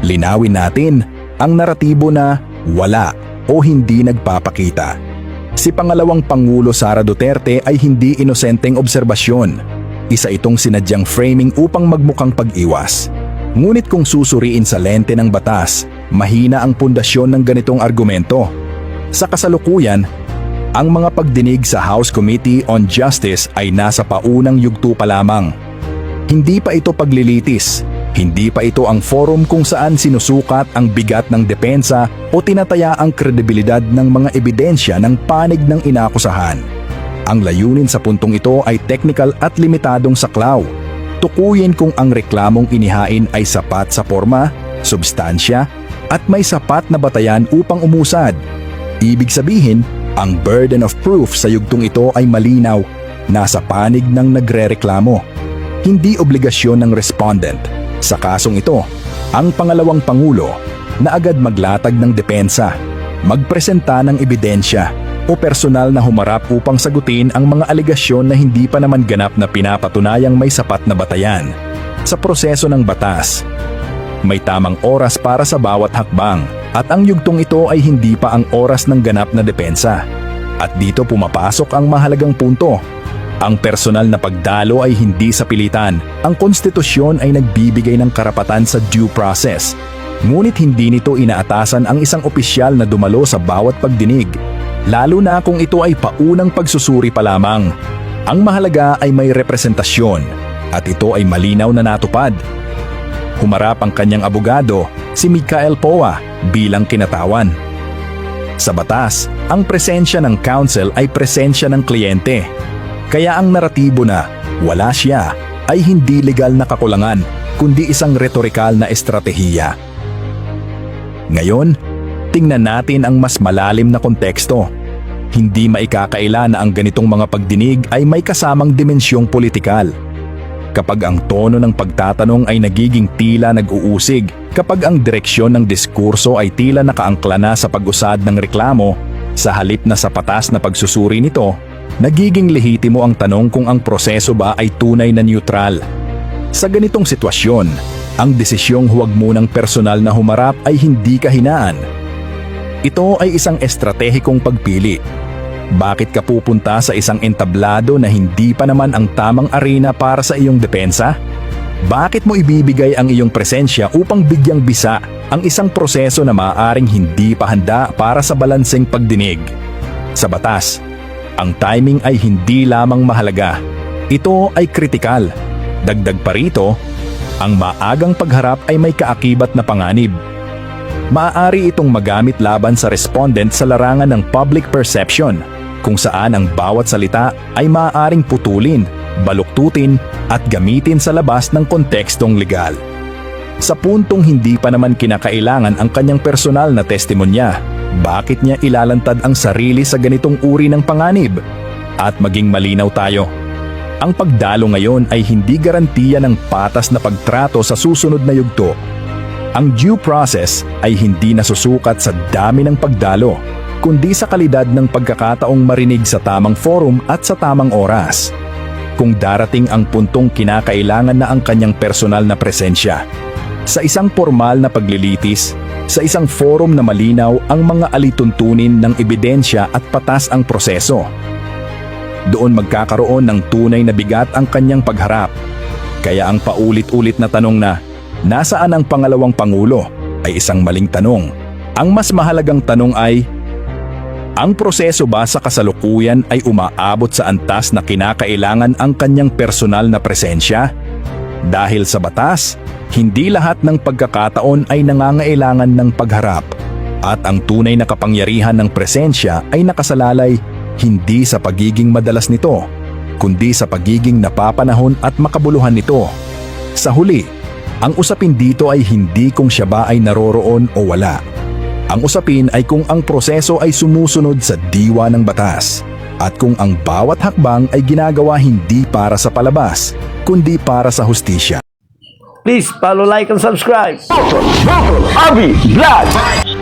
Linawin natin ang naratibo na wala o hindi nagpapakita. Si pangalawang Pangulo Sara Duterte ay hindi inosenteng obserbasyon. Isa itong sinadyang framing upang magmukhang pag-iwas. Ngunit kung susuriin sa lente ng batas, mahina ang pundasyon ng ganitong argumento. Sa kasalukuyan, ang mga pagdinig sa House Committee on Justice ay nasa paunang yugto pa lamang. Hindi pa ito paglilitis. Hindi pa ito ang forum kung saan sinusukat ang bigat ng depensa o tinataya ang kredibilidad ng mga ebidensya ng panig ng inakusahan. Ang layunin sa puntong ito ay technical at limitadong saklaw. Tukuyin kung ang reklamong inihain ay sapat sa forma, substansya, at may sapat na batayan upang umusad. Ibig sabihin, ang burden of proof sa yugtong ito ay malinaw, nasa panig ng nagrereklamo. Hindi obligasyon ng respondent. Sa kasong ito, ang pangalawang Pangulo na agad maglatag ng depensa, magpresenta ng ebidensya o personal na humarap upang sagutin ang mga alegasyon na hindi pa naman ganap na pinapatunayang may sapat na batayan. Sa proseso ng batas, may tamang oras para sa bawat hakbang at ang yugtong ito ay hindi pa ang oras ng ganap na depensa. At dito pumapasok ang mahalagang punto. Ang personal na pagdalo ay hindi sa pilitan. Ang konstitusyon ay nagbibigay ng karapatan sa due process. Ngunit hindi nito inaatasan ang isang opisyal na dumalo sa bawat pagdinig, lalo na kung ito ay paunang pagsusuri pa lamang. Ang mahalaga ay may representasyon at ito ay malinaw na natupad. Humarap ang kanyang abogado, si Michael Poa, bilang kinatawan. Sa batas, ang presensya ng counsel ay presensya ng kliyente. Kaya ang naratibo na wala siya ay hindi legal na kakulangan, kundi isang retorikal na estratehiya. Ngayon, tingnan natin ang mas malalim na konteksto. Hindi maikakaila na ang ganitong mga pagdinig ay may kasamang dimensyong politikal. Kapag ang tono ng pagtatanong ay nagiging tila nag-uusig, kapag ang direksyon ng diskurso ay tila nakaangkla na sa pag-usad ng reklamo, sa halip na sa patas na pagsusuri nito, nagiging lehitimo ang tanong kung ang proseso ba ay tunay na neutral. Sa ganitong sitwasyon, ang desisyong huwag munang personal na humarap ay hindi kahinaan. Ito ay isang estratehikong pagpili. Bakit ka pupunta sa isang entablado na hindi pa naman ang tamang arena para sa iyong depensa? Bakit mo ibibigay ang iyong presensya upang bigyang bisa ang isang proseso na maaaring hindi pa handa para sa balanseng pagdinig? Sa batas, ang timing ay hindi lamang mahalaga. Ito ay kritikal. Dagdag pa rito, ang maagang pagharap ay may kaakibat na panganib. Maaari itong magamit laban sa respondent sa larangan ng public perception, kung saan ang bawat salita ay maaaring putulin, baluktutin at gamitin sa labas ng kontekstong legal. Sa puntong hindi pa naman kinakailangan ang kanyang personal na testimonya, bakit niya ilalantad ang sarili sa ganitong uri ng panganib? At maging malinaw tayo, ang pagdalo ngayon ay hindi garantiya ng patas na pagtrato sa susunod na yugto. Ang due process ay hindi nasusukat sa dami ng pagdalo, kundi sa kalidad ng pagkakataong marinig sa tamang forum at sa tamang oras. Kung darating ang puntong kinakailangan na ang kanyang personal na presensya, sa isang formal na paglilitis, sa isang forum na malinaw ang mga alituntunin ng ebidensya at patas ang proseso, doon magkakaroon ng tunay na bigat ang kanyang pagharap. Kaya ang paulit-ulit na tanong na, nasaan ang pangalawang Pangulo, ay isang maling tanong. Ang mas mahalagang tanong ay, ang proseso ba sa kasalukuyan ay umaabot sa antas na kinakailangan ang kanyang personal na presensya? Dahil sa batas, hindi lahat ng pagkakataon ay nangangailangan ng pagharap, at ang tunay na kapangyarihan ng presensya ay nakasalalay hindi sa pagiging madalas nito, kundi sa pagiging napapanahon at makabuluhan nito. Sa huli, ang usapin dito ay hindi kung siya ba ay naroroon o wala. Ang usapin ay kung ang proseso ay sumusunod sa diwa ng batas, at kung ang bawat hakbang ay ginagawa hindi para sa palabas, kundi para sa hustisya. Please follow, like, and subscribe. Abi Vlog!